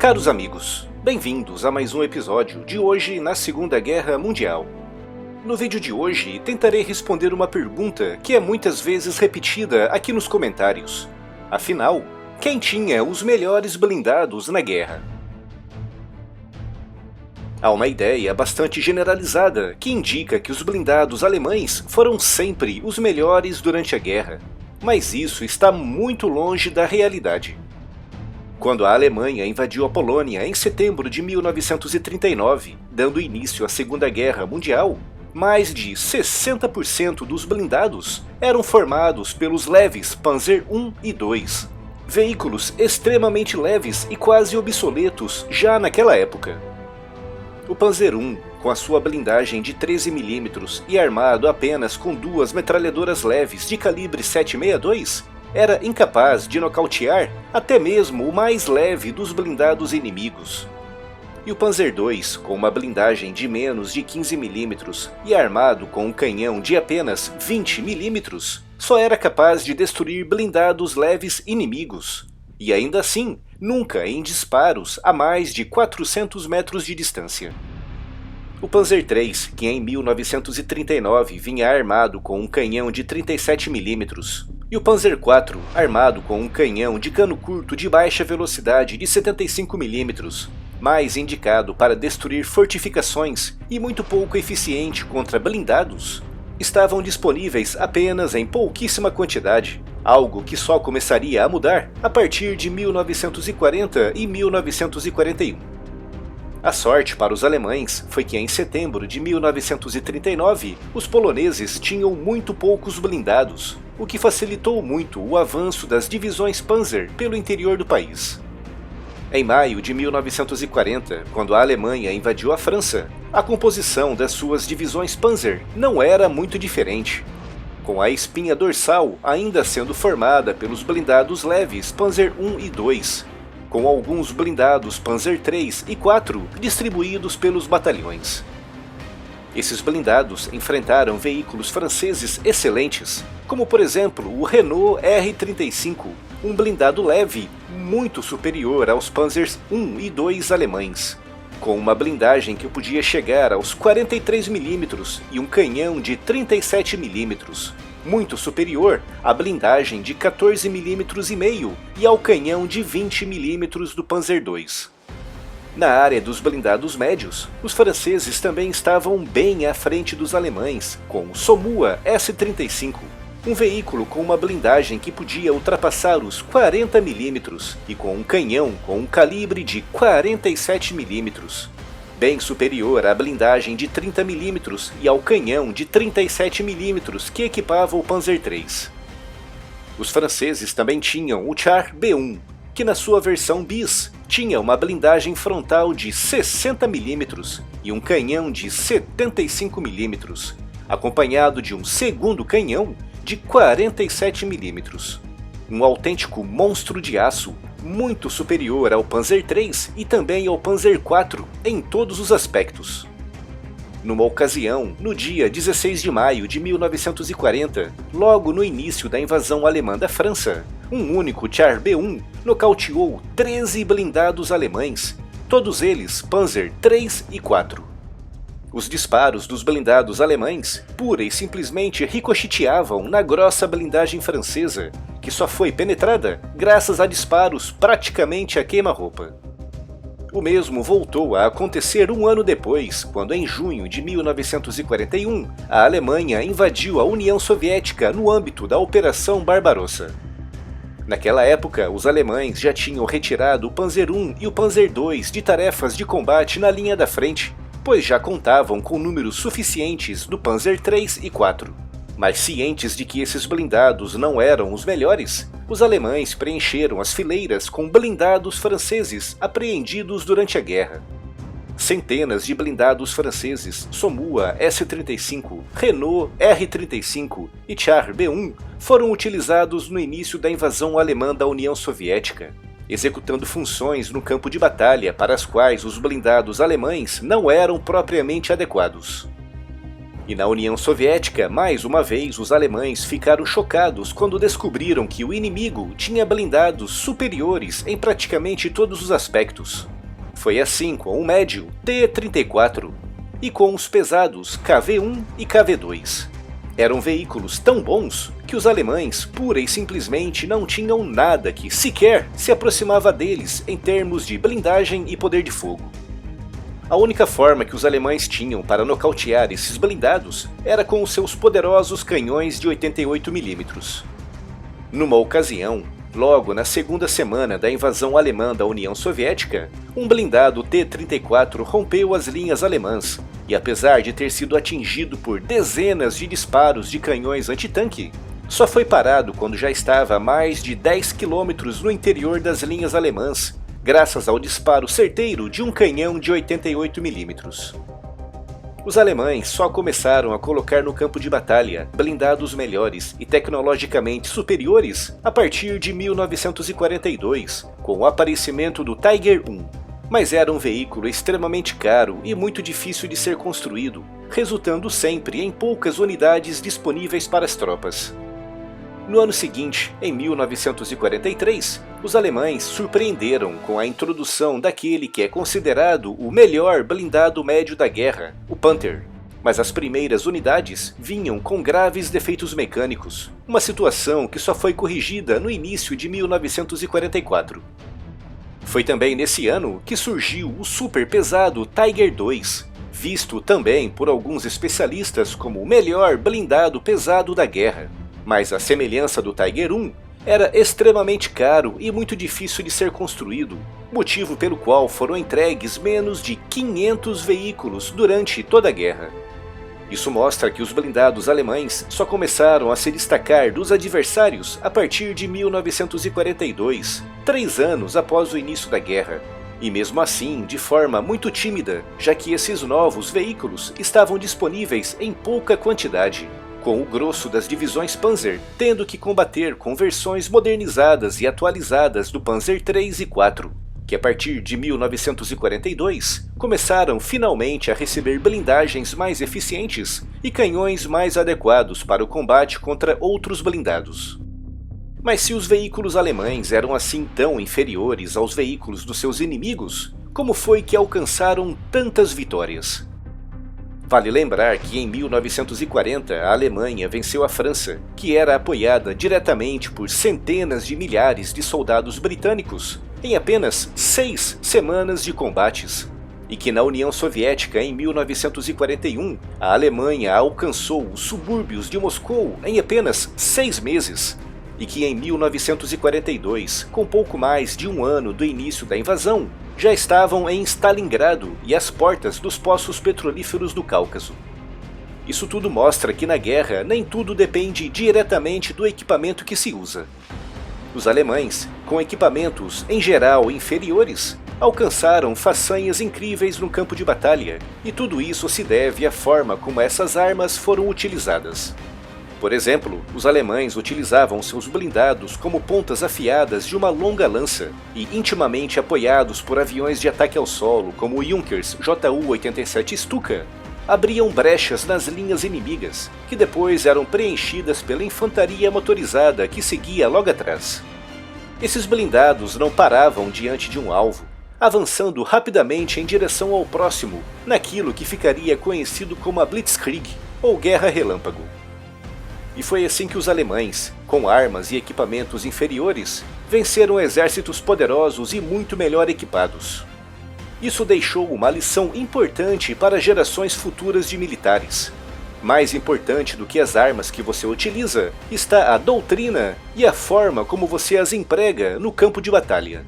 Caros amigos, bem-vindos a mais um episódio de hoje na Segunda Guerra Mundial. No vídeo de hoje tentarei responder uma pergunta que é muitas vezes repetida aqui nos comentários. Afinal, quem tinha os melhores blindados na guerra? Há uma ideia bastante generalizada que indica que os blindados alemães foram sempre os melhores durante a guerra, mas isso está muito longe da realidade. Quando a Alemanha invadiu a Polônia em setembro de 1939, dando início à Segunda Guerra Mundial, mais de 60% dos blindados eram formados pelos leves Panzer I e II, veículos extremamente leves e quase obsoletos já naquela época. O Panzer I, com a sua blindagem de 13 mm e armado apenas com duas metralhadoras leves de calibre 7,62, era incapaz de nocautear até mesmo o mais leve dos blindados inimigos. E o Panzer II, com uma blindagem de menos de 15 mm e armado com um canhão de apenas 20 mm, só era capaz de destruir blindados leves inimigos, e ainda assim, nunca em disparos a mais de 400 metros de distância. O Panzer III, que em 1939 vinha armado com um canhão de 37 mm, e o Panzer IV, armado com um canhão de cano curto de baixa velocidade de 75 mm, mais indicado para destruir fortificações e muito pouco eficiente contra blindados, estavam disponíveis apenas em pouquíssima quantidade, algo que só começaria a mudar a partir de 1940 e 1941. A sorte para os alemães foi que em setembro de 1939 os poloneses tinham muito poucos blindados, o que facilitou muito o avanço das divisões Panzer pelo interior do país. Em maio de 1940, quando a Alemanha invadiu a França, a composição das suas divisões Panzer não era muito diferente, com a espinha dorsal ainda sendo formada pelos blindados leves Panzer I e II, com alguns blindados Panzer III e IV distribuídos pelos batalhões. Esses blindados enfrentaram veículos franceses excelentes, como por exemplo o Renault R-35, um blindado leve muito superior aos Panzers I e II alemães, com uma blindagem que podia chegar aos 43 mm e um canhão de 37 mm, muito superior à blindagem de 14 mm e meio e ao canhão de 20 mm do Panzer II. Na área dos blindados médios, os franceses também estavam bem à frente dos alemães, com o Somua S-35, um veículo com uma blindagem que podia ultrapassar os 40 mm e com um canhão com um calibre de 47 mm, bem superior à blindagem de 30 mm e ao canhão de 37 mm que equipava o Panzer III. Os franceses também tinham o Char B1, que na sua versão bis tinha uma blindagem frontal de 60 mm e um canhão de 75 mm, acompanhado de um segundo canhão de 47 mm. Um autêntico monstro de aço, muito superior ao Panzer III e também ao Panzer IV em todos os aspectos. Numa ocasião, no dia 16 de maio de 1940, logo no início da invasão alemã da França, um único Char B1 nocauteou 13 blindados alemães, todos eles Panzer III e IV. Os disparos dos blindados alemães pura e simplesmente ricocheteavam na grossa blindagem francesa, que só foi penetrada graças a disparos praticamente a queima-roupa. O mesmo voltou a acontecer um ano depois, quando em junho de 1941, a Alemanha invadiu a União Soviética no âmbito da Operação Barbarossa. Naquela época, os alemães já tinham retirado o Panzer I e o Panzer II de tarefas de combate na linha da frente, pois já contavam com números suficientes do Panzer III e IV. Mas cientes de que esses blindados não eram os melhores, os alemães preencheram as fileiras com blindados franceses apreendidos durante a guerra. Centenas de blindados franceses Somua S-35, Renault R-35 e Char B1 foram utilizados no início da invasão alemã da União Soviética, executando funções no campo de batalha para as quais os blindados alemães não eram propriamente adequados. E na União Soviética, mais uma vez, os alemães ficaram chocados quando descobriram que o inimigo tinha blindados superiores em praticamente todos os aspectos, Foi assim com o médio T-34 e com os pesados KV-1 e KV-2. Eram veículos tão bons que os alemães pura e simplesmente não tinham nada que sequer se aproximava deles em termos de blindagem e poder de fogo. A única forma que os alemães tinham para nocautear esses blindados era com os seus poderosos canhões de 88mm. Numa ocasião, logo na segunda semana da invasão alemã da União Soviética, um blindado T-34 rompeu as linhas alemãs, e apesar de ter sido atingido por dezenas de disparos de canhões antitanque, só foi parado quando já estava a mais de 10 km no interior das linhas alemãs, graças ao disparo certeiro de um canhão de 88mm. Os alemães só começaram a colocar no campo de batalha blindados melhores e tecnologicamente superiores a partir de 1942, com o aparecimento do Tiger I. Mas era um veículo extremamente caro e muito difícil de ser construído, resultando sempre em poucas unidades disponíveis para as tropas. No ano seguinte, em 1943, os alemães surpreenderam com a introdução daquele que é considerado o melhor blindado médio da guerra, o Panther. Mas as primeiras unidades vinham com graves defeitos mecânicos, uma situação que só foi corrigida no início de 1944. Foi também nesse ano que surgiu o super pesado Tiger II, visto também por alguns especialistas como o melhor blindado pesado da guerra. Mas a semelhança do Tiger I era extremamente caro e muito difícil de ser construído, motivo pelo qual foram entregues menos de 500 veículos durante toda a guerra. Isso mostra que os blindados alemães só começaram a se destacar dos adversários a partir de 1942, 3 anos após o início da guerra. E mesmo assim, de forma muito tímida, já que esses novos veículos estavam disponíveis em pouca quantidade, com o grosso das divisões Panzer tendo que combater com versões modernizadas e atualizadas do Panzer III e IV, que a partir de 1942 começaram finalmente a receber blindagens mais eficientes e canhões mais adequados para o combate contra outros blindados. Mas se os veículos alemães eram assim tão inferiores aos veículos dos seus inimigos, como foi que alcançaram tantas vitórias? Vale lembrar que em 1940 a Alemanha venceu a França, que era apoiada diretamente por centenas de milhares de soldados britânicos, em apenas 6 semanas de combates, e que na União Soviética em 1941 a Alemanha alcançou os subúrbios de Moscou em apenas 6 meses, e que em 1942, com pouco mais de um ano do início da invasão, já estavam em Stalingrado e às portas dos poços petrolíferos do Cáucaso. Isso tudo mostra que na guerra nem tudo depende diretamente do equipamento que se usa. Os alemães, com equipamentos em geral inferiores, alcançaram façanhas incríveis no campo de batalha, e tudo isso se deve à forma como essas armas foram utilizadas. Por exemplo, os alemães utilizavam seus blindados como pontas afiadas de uma longa lança, e intimamente apoiados por aviões de ataque ao solo como o Junkers Ju-87 Stuka, abriam brechas nas linhas inimigas, que depois eram preenchidas pela infantaria motorizada que seguia logo atrás. Esses blindados não paravam diante de um alvo, avançando rapidamente em direção ao próximo, naquilo que ficaria conhecido como a Blitzkrieg, ou Guerra Relâmpago. E foi assim que os alemães, com armas e equipamentos inferiores, venceram exércitos poderosos e muito melhor equipados. Isso deixou uma lição importante para gerações futuras de militares. Mais importante do que as armas que você utiliza está a doutrina e a forma como você as emprega no campo de batalha.